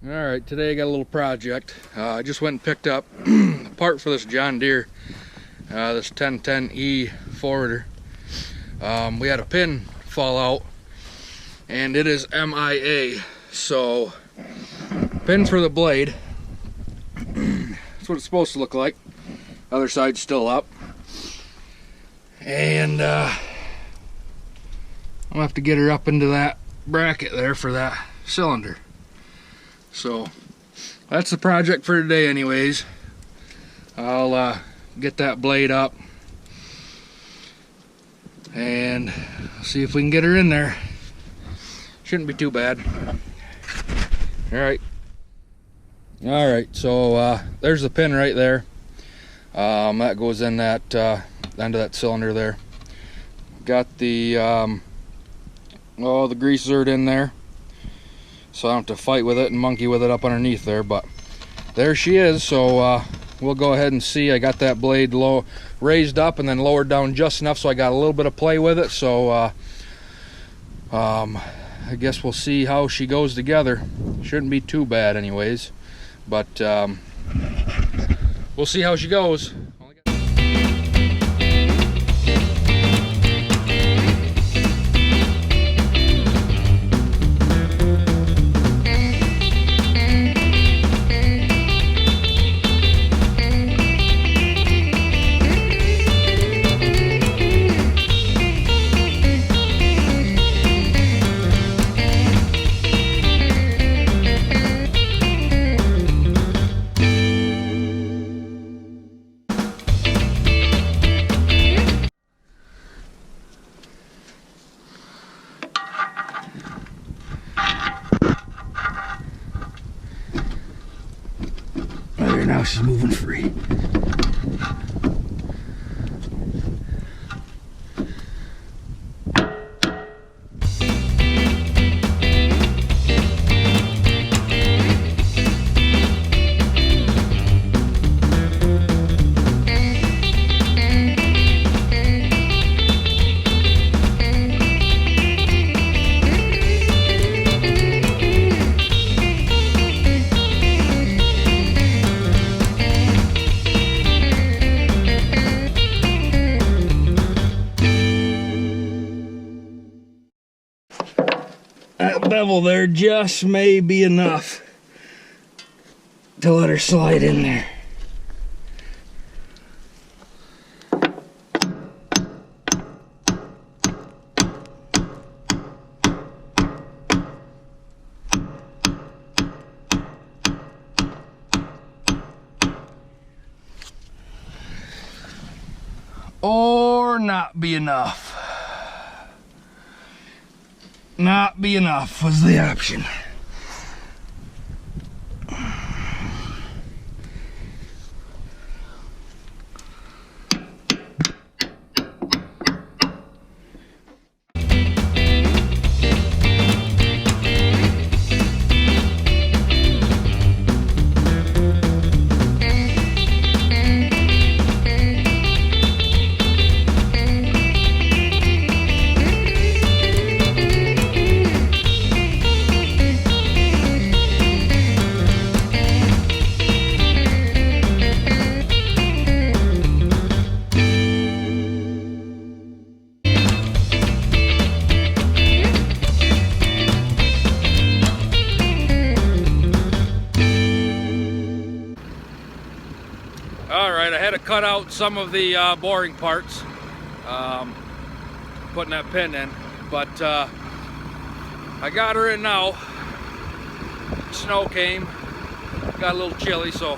Alright, today I got a little project. I just went and picked up a part for this John Deere, this 1010E forwarder. We had a pin fall out and it is MIA. So, pin for the blade. That's what it's supposed to look like. Other side's still up. And I'm gonna have to get her up into that bracket there for that cylinder. So that's the project for today anyways. I'll get that blade up and see if we can get her in there. Shouldn't be too bad. Alright, so there's the pin right there. That goes in that end of that cylinder there. Got the the grease zerd in there, so I don't have to fight with it and monkey with it up underneath there, but there she is. So we'll go ahead and see. I got that blade low raised up and then lowered down just enough so I got a little bit of play with it. So I guess we'll see how she goes together. Shouldn't be too bad anyways, but we'll see how she goes. Now she's moving free. That bevel there just may be enough to let her slide in there. Or not be enough. Not be enough was the option. Alright, I had to cut out some of the boring parts, putting that pin in, but I got her in now. Snow came, got a little chilly, so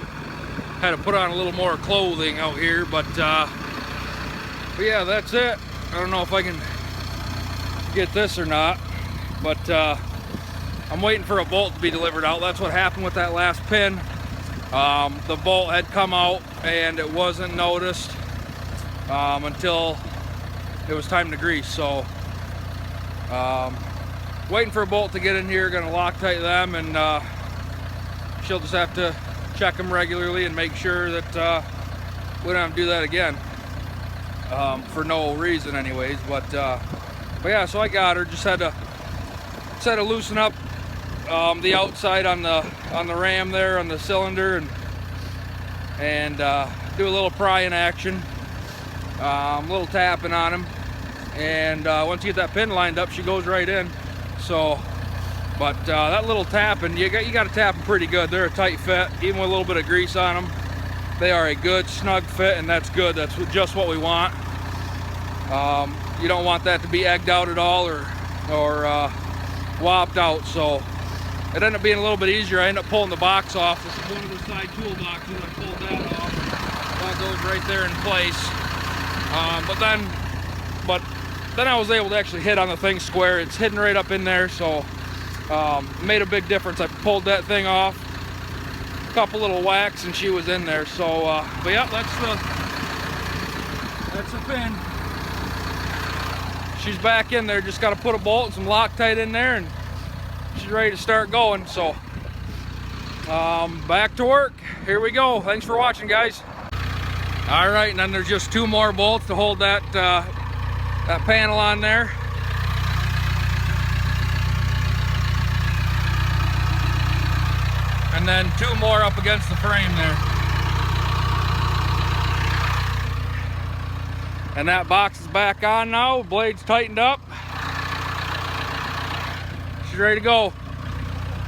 had to put on a little more clothing out here, but yeah, that's it. I don't know if I can get this or not, but I'm waiting for a bolt to be delivered out. That's what happened with that last pin. The bolt had come out and it wasn't noticed until it was time to grease. So waiting for a bolt to get in here, gonna Loctite them, and she'll just have to check them regularly and make sure that we don't have to do that again for no reason anyways. But yeah, so I got her. Just had to loosen up the outside on the ram there on the cylinder, and do a little prying action, a little tapping on them, and once you get that pin lined up, she goes right in. So, but that little tapping, you got to tap them pretty good. They're a tight fit, even with a little bit of grease on them. They are a good snug fit, and that's good. That's just what we want. You don't want that to be egged out at all or whopped out. So it ended up being a little bit easier. I ended up pulling the box off. This is one of the side toolboxes. I pulled that off. That goes right there in place. But then I was able to actually hit on the thing square. It's hidden right up in there, so it made a big difference. I pulled that thing off, a couple little whacks, and she was in there. So, but yeah, that's the pin. She's back in there. Just got to put a bolt and some Loctite in there, and she's ready to start going. So, back to work. Here we go. Thanks for watching, guys. All right, and then there's just 2 more bolts to hold that that panel on there. And then 2 more up against the frame there. And that box is back on now. Blade's tightened up. She's ready to go.